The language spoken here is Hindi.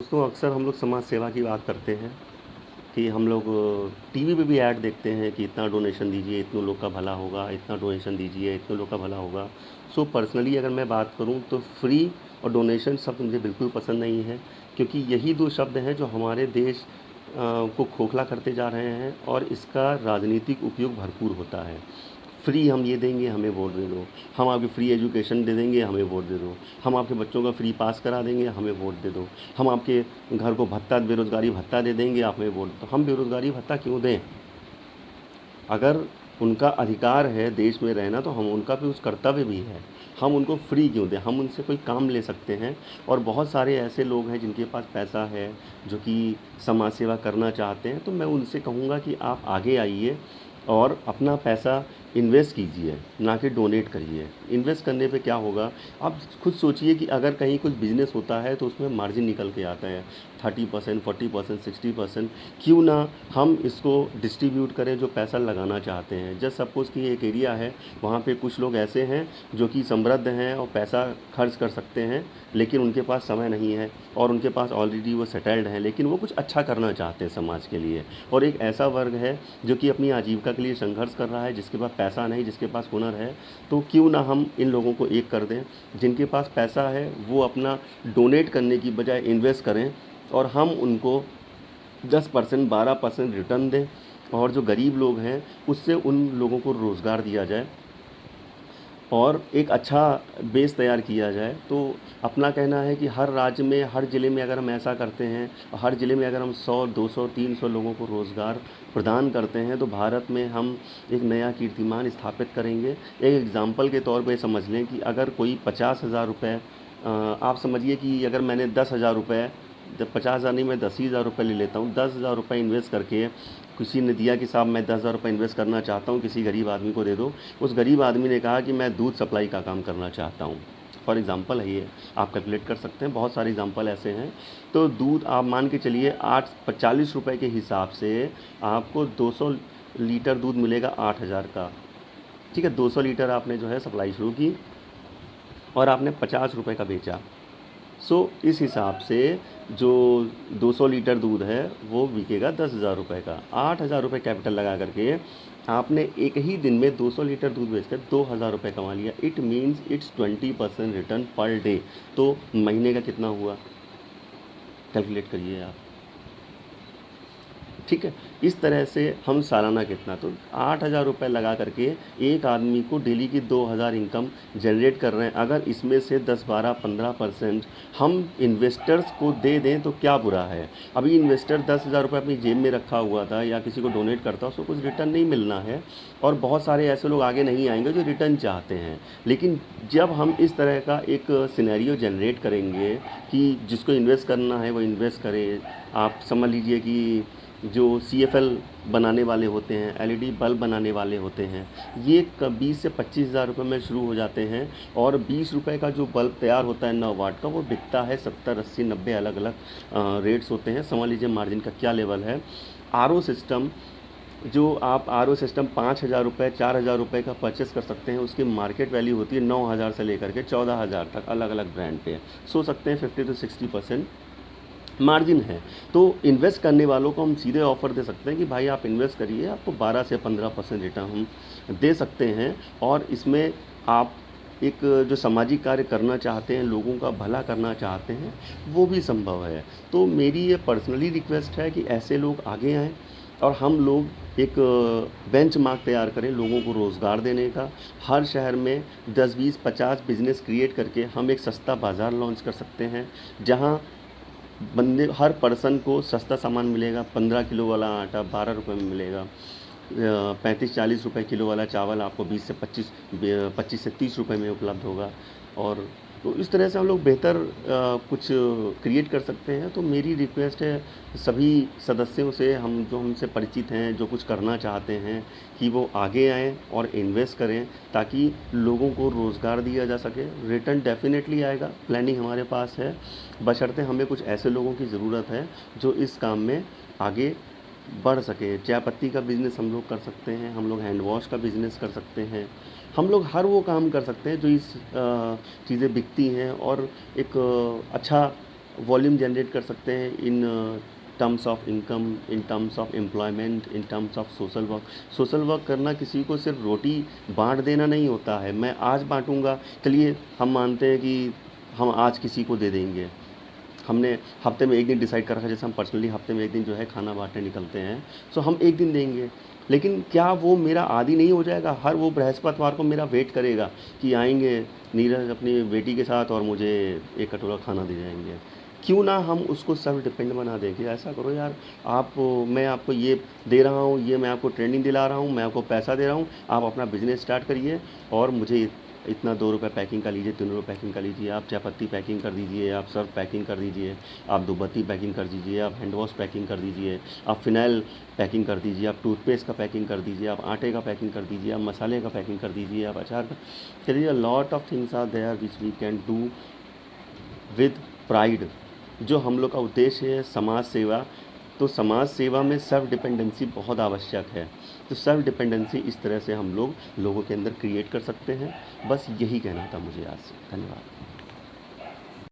दोस्तों अक्सर हम लोग समाज सेवा की बात करते हैं कि हम लोग टीवी पे भी ऐड देखते हैं कि इतना डोनेशन दीजिए, इतने लोग का भला होगा, इतना डोनेशन दीजिए, इतने लोग का भला होगा। सो पर्सनली अगर मैं बात करूं तो फ्री और डोनेशन शब्द मुझे बिल्कुल पसंद नहीं है, क्योंकि यही दो शब्द हैं जो हमारे देश को खोखला करते जा रहे हैं और इसका राजनीतिक उपयोग भरपूर होता है। फ्री हम ये देंगे, हमें वोट दे दो। हम आपकी फ्री एजुकेशन दे देंगे, हमें वोट दे दो। हम आपके बच्चों का फ्री पास करा देंगे, हमें वोट दे दो। हम आपके घर को भत्ता, बेरोज़गारी भत्ता दे देंगे, आप हमें वोट दो। हम बेरोज़गारी भत्ता क्यों दें? अगर उनका अधिकार है देश में रहना तो हम उनका भी उस कर्तव्य भी है। हम उनको फ्री क्यों दें? हम उनसे कोई काम ले सकते हैं। और बहुत सारे ऐसे लोग हैं जिनके पास पैसा है, जो कि समाज सेवा करना चाहते हैं, तो मैं उनसे कहूँगा कि आप आगे आइए और अपना पैसा इन्वेस्ट कीजिए, ना कि डोनेट करिए। इन्वेस्ट करने पे क्या होगा, आप खुद सोचिए कि अगर कहीं कुछ बिज़नेस होता है तो उसमें मार्जिन निकल के आता है 30%, 40%, 60%। क्यों ना हम इसको डिस्ट्रीब्यूट करें जो पैसा लगाना चाहते हैं। जस्ट सपोज़ कि एक एरिया है, वहाँ पे कुछ लोग ऐसे हैं जो कि समृद्ध हैं और पैसा खर्च कर सकते हैं, लेकिन उनके पास समय नहीं है और उनके पास ऑलरेडी वो सेटल्ड हैं, लेकिन वो कुछ अच्छा करना चाहते हैं समाज के लिए। और एक ऐसा वर्ग है जो कि अपनी आजीविका के लिए संघर्ष कर रहा है, जिसके पास पैसा नहीं, जिसके पास हुनर है। तो क्यों ना हम इन लोगों को एक कर दें। जिनके पास पैसा है वो अपना डोनेट करने की बजाय इन्वेस्ट करें और हम उनको 10%, 12% रिटर्न दें। और जो गरीब लोग हैं उससे उन लोगों को रोज़गार दिया जाए और एक अच्छा बेस तैयार किया जाए। तो अपना कहना है कि हर राज्य में, हर ज़िले में अगर हम ऐसा करते हैं, हर ज़िले में अगर हम 100, 200, 300 लोगों को रोज़गार प्रदान करते हैं, तो भारत में हम एक नया कीर्तिमान स्थापित करेंगे। एक एग्ज़ाम्पल के तौर पे समझ लें कि अगर कोई 50,000 रुपये, आप समझिए कि अगर मैंने 10,000 रुपये, जब 50,000 नहीं, मैं 10,000 रुपये ले लेता हूँ, 10,000 रुपये इन्वेस्ट करके किसी ने दिया कि साहब मैं 10,000 रुपये इन्वेस्ट करना चाहता हूँ, किसी गरीब आदमी को दे दो। उस गरीब आदमी ने कहा कि मैं दूध सप्लाई का काम करना चाहता हूँ। फॉर एग्ज़ाम्पल है ये, आप कैलकुलेट कर सकते हैं, बहुत सारे एग्ज़ाम्पल ऐसे हैं। तो दूध आप मान के चलिए 40 रुपये के हिसाब से आपको 200 लीटर दूध मिलेगा 8,000 का। ठीक है, 200 लीटर आपने जो है सप्लाई शुरू की और आपने 50 रुपये का बेचा। इस हिसाब से जो 200 लीटर दूध है वो बिकेगा 10,000 रुपये का। 8,000 रुपये कैपिटल लगा करके आपने एक ही दिन में 200 लीटर दूध बेचकर 2,000 रुपये कमा लिया। It means it's 20% return per day. तो महीने का कितना हुआ, कैलकुलेट करिए आप। ठीक है, इस तरह से हम सालाना कितना, तो 8,000 रुपये लगा करके एक आदमी को डेली की 2,000 इनकम जनरेट कर रहे हैं। अगर इसमें से 10, 12, 15% हम इन्वेस्टर्स को दे दें तो क्या बुरा है। अभी इन्वेस्टर 10,000 रुपये अपनी जेब में रखा हुआ था या किसी को डोनेट करता, उसको कुछ रिटर्न नहीं मिलना है। और बहुत सारे ऐसे लोग आगे नहीं आएंगे जो रिटर्न चाहते हैं। लेकिन जब हम इस तरह का एक सिनेरियो जनरेट करेंगे कि जिसको इन्वेस्ट करना है वो इन्वेस्ट करे। आप समझ लीजिए कि जो CFL बनाने वाले होते हैं, LED बल्ब बनाने वाले होते हैं, ये 20 से 25,000 रुपये में शुरू हो जाते हैं। और 20 रुपये का जो बल्ब तैयार होता है 9 वाट का, वो बिकता है 70, 80, 90 अलग अलग रेट्स होते हैं। समझ लीजिए मार्जिन का क्या लेवल है। RO सिस्टम, जो आप RO सिस्टम 5,000 रुपये, 4,000 रुपये का परचेस कर सकते हैं, उसकी मार्केट वैल्यू होती है 9,000 से लेकर के 14,000 तक, अलग अलग ब्रांड पे। सो सकते हैं 50 से 60% मार्जिन है। तो इन्वेस्ट करने वालों को हम सीधे ऑफ़र दे सकते हैं कि भाई आप इन्वेस्ट करिए, आपको 12 से 15% रिटर्न हम दे सकते हैं। और इसमें आप एक जो सामाजिक कार्य करना चाहते हैं, लोगों का भला करना चाहते हैं, वो भी संभव है। तो मेरी ये पर्सनली रिक्वेस्ट है कि ऐसे लोग आगे आएँ और हम लोग एक बेंचमार्क तैयार करें लोगों को रोज़गार देने का। हर शहर में 10, 20, 50 बिज़नेस क्रिएट करके हम एक सस्ता बाज़ार लॉन्च कर सकते हैं, जहाँ हर पर्सन को सस्ता सामान मिलेगा। 15 किलो वाला आटा 12 रुपये में मिलेगा। 35-40 रुपये किलो वाला चावल आपको 25 से 30 रुपये में उपलब्ध होगा। और तो इस तरह से हम लोग बेहतर कुछ क्रिएट कर सकते हैं। तो मेरी रिक्वेस्ट है सभी सदस्यों से, हम जो हमसे परिचित हैं, जो कुछ करना चाहते हैं, कि वो आगे आएँ और इन्वेस्ट करें, ताकि लोगों को रोज़गार दिया जा सके। रिटर्न डेफ़िनेटली आएगा, प्लानिंग हमारे पास है, बशर्ते हमें कुछ ऐसे लोगों की ज़रूरत है जो इस काम में आगे बढ़ सके। चाय पत्ती का बिज़नेस हम लोग कर सकते हैं, हम लोग हैंड वॉश का बिज़नेस कर सकते हैं, हम लोग हर वो काम कर सकते हैं जो इस चीज़ें बिकती हैं और एक अच्छा वॉल्यूम जनरेट कर सकते हैं in terms of income, in terms of employment, in terms of social work. Social work करना किसी को सिर्फ रोटी बांट देना नहीं होता है। मैं आज बांटूंगा, चलिए हम मानते हैं कि हम आज किसी को दे देंगे, हमने हफ्ते में एक दिन डिसाइड कर रखा है, जैसे हम पर्सनली हफ्ते में एक दिन जो है खाना बांटने निकलते हैं, सो हम एक दिन देंगे। लेकिन क्या वो मेरा आदी नहीं हो जाएगा? हर वो बृहस्पतिवार को मेरा वेट करेगा कि आएंगे नीरज अपनी बेटी के साथ और मुझे एक कटोरा खाना दे जाएंगे। क्यों ना हम उसको सेल्फ डिपेंड बना दें कि ऐसा करो यार, आप, मैं आपको ये दे रहा हूँ, ये मैं आपको ट्रेनिंग दिला रहा हूँ, मैं आपको पैसा दे रहा हूँ, आप अपना बिजनेस स्टार्ट करिए और मुझे इतना 2 रुपये पैकिंग का लीजिए, 3 रुपये पैकिंग का लीजिए, आप चाय पत्ती पैकिंग कर दीजिए, आप सर्फ पैकिंग कर दीजिए, आप धूपबत्ती पैकिंग कर दीजिए, आप हैंड वॉश पैकिंग कर दीजिए, आप फिनाइल पैकिंग कर दीजिए, आप टूथपेस्ट का पैकिंग कर दीजिए, आप आटे का पैकिंग कर दीजिए, आप मसाले का पैकिंग कर दीजिए, आप अचार का। चलिए, lot of things are there which we can do with pride. जो हम लोग का उद्देश्य है समाज सेवा, तो समाज सेवा में सेल्फ डिपेंडेंसी बहुत आवश्यक है। तो सेल्फ डिपेंडेंसी इस तरह से हम लोग लोगों के अंदर क्रिएट कर सकते हैं। बस यही कहना था मुझे आज से। धन्यवाद।